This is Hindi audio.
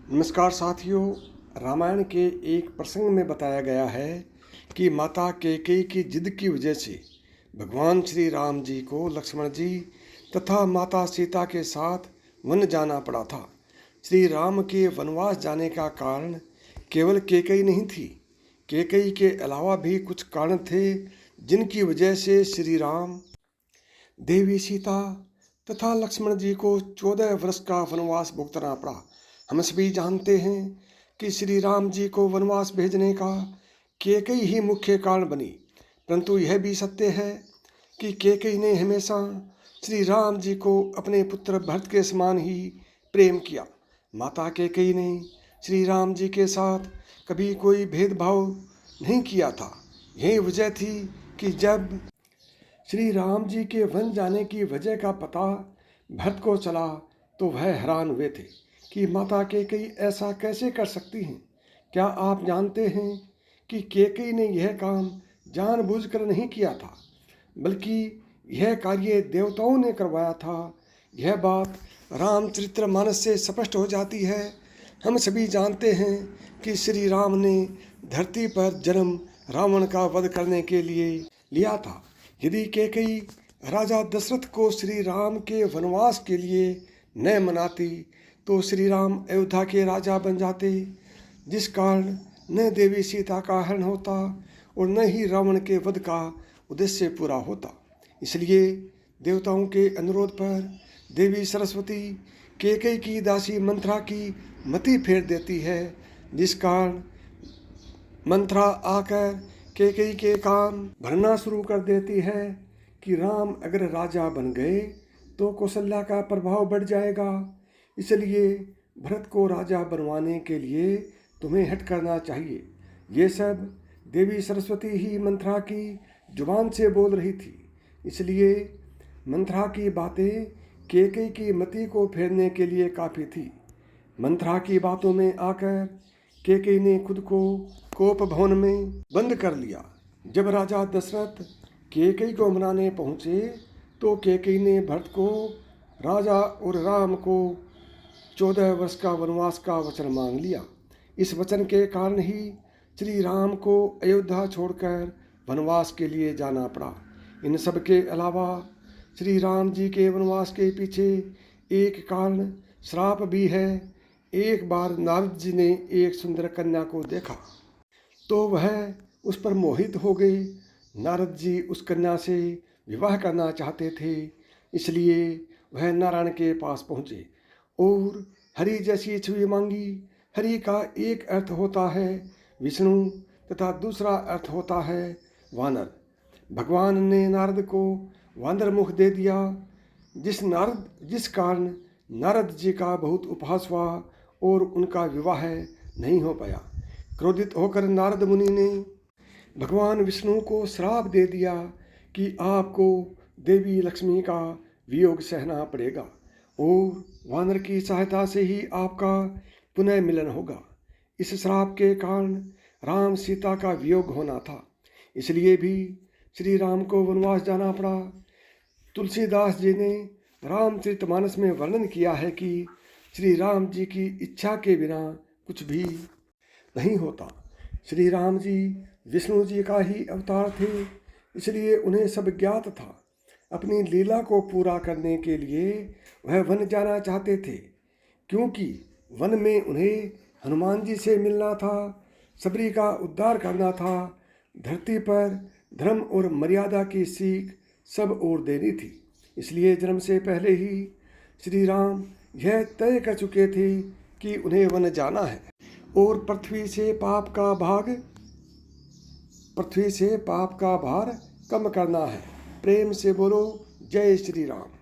नमस्कार साथियों। रामायण के एक प्रसंग में बताया गया है कि माता कैकेयी की जिद की वजह से भगवान श्री राम जी को लक्ष्मण जी तथा माता सीता के साथ वन जाना पड़ा था। श्री राम के वनवास जाने का कारण केवल कैकेयी नहीं थी। कैकेयी के अलावा भी कुछ कारण थे जिनकी वजह से श्री राम, देवी सीता तथा लक्ष्मण जी को 14 वर्ष का वनवास भुगतना पड़ा। हम सभी जानते हैं कि श्री राम जी को वनवास भेजने का कैकेयी ही मुख्य कारण बनी, परंतु यह भी सत्य है कि कैकेयी ने हमेशा श्री राम जी को अपने पुत्र भरत के समान ही प्रेम किया। माता कैकेयी ने श्री राम जी के साथ कभी कोई भेदभाव नहीं किया था। यही वजह थी कि जब श्री राम जी के वन जाने की वजह का पता भरत को चला तो वह हैरान हुए थे कि माता कैकेयी ऐसा कैसे कर सकती हैं। क्या आप जानते हैं कि कैकेयी ने यह काम जानबूझकर नहीं किया था, बल्कि यह कार्य देवताओं ने करवाया था। यह बात रामचरितमानस से स्पष्ट हो जाती है। हम सभी जानते हैं कि श्री राम ने धरती पर जन्म रावण का वध करने के लिए लिया था। यदि कैकेयी राजा दशरथ को श्री राम के वनवास के लिए न मनाती तो श्री राम अयोध्या के राजा बन जाते, जिस कारण न देवी सीता का हरण होता और न ही रावण के वध का उद्देश्य पूरा होता। इसलिए देवताओं के अनुरोध पर देवी सरस्वती कैकेयी की दासी मंथरा की मति फेर देती है, जिस कारण मंथरा आकर कैकेयी के कान भरना शुरू कर देती है कि राम अगर राजा बन गए तो कौशल्या का प्रभाव बढ़ जाएगा, इसलिए भरत को राजा बनवाने के लिए तुम्हें हट करना चाहिए। ये सब देवी सरस्वती ही मंथरा की जुबान से बोल रही थी। इसलिए मंथरा की बातें कैकेयी की मति को फेरने के लिए काफ़ी थी। मंथरा की बातों में आकर कैकेयी ने खुद को कोप भवन में बंद कर लिया। जब राजा दशरथ कैकेयी को मनाने पहुँचे तो कैकेयी ने भरत को, राजा और राम को 14 वर्ष का वनवास का वचन मांग लिया। इस वचन के कारण ही श्री राम को अयोध्या छोड़कर वनवास के लिए जाना पड़ा। इन सब के अलावा श्री राम जी के वनवास के पीछे एक कारण श्राप भी है। एक बार नारद जी ने एक सुंदर कन्या को देखा तो वह उस पर मोहित हो गए। नारद जी उस कन्या से विवाह करना चाहते थे, इसलिए वह नारायण के पास पहुँचे और हरि जैसी छवि मांगी। हरि का एक अर्थ होता है विष्णु तथा दूसरा अर्थ होता है वानर। भगवान ने नारद को वानर मुख दे दिया, जिस कारण नारद जी का बहुत उपहास हुआ और उनका विवाह नहीं हो पाया। क्रोधित होकर नारद मुनि ने भगवान विष्णु को श्राप दे दिया कि आपको देवी लक्ष्मी का वियोग सहना पड़ेगा और वानर की सहायता से ही आपका पुनः मिलन होगा। इस श्राप के कारण राम सीता का वियोग होना था, इसलिए भी श्री राम को वनवास जाना पड़ा। तुलसीदास जी ने रामचरितमानस में वर्णन किया है कि श्री राम जी की इच्छा के बिना कुछ भी नहीं होता। श्री राम जी विष्णु जी का ही अवतार थे, इसलिए उन्हें सब ज्ञात था। अपनी लीला को पूरा करने के लिए वह वन जाना चाहते थे, क्योंकि वन में उन्हें हनुमान जी से मिलना था, सबरी का उद्धार करना था, धरती पर धर्म और मर्यादा की सीख सब ओर देनी थी। इसलिए जन्म से पहले ही श्री राम यह तय कर चुके थे कि उन्हें वन जाना है और पृथ्वी से पाप का भार कम करना है। प्रेम से बोलो जय श्री राम।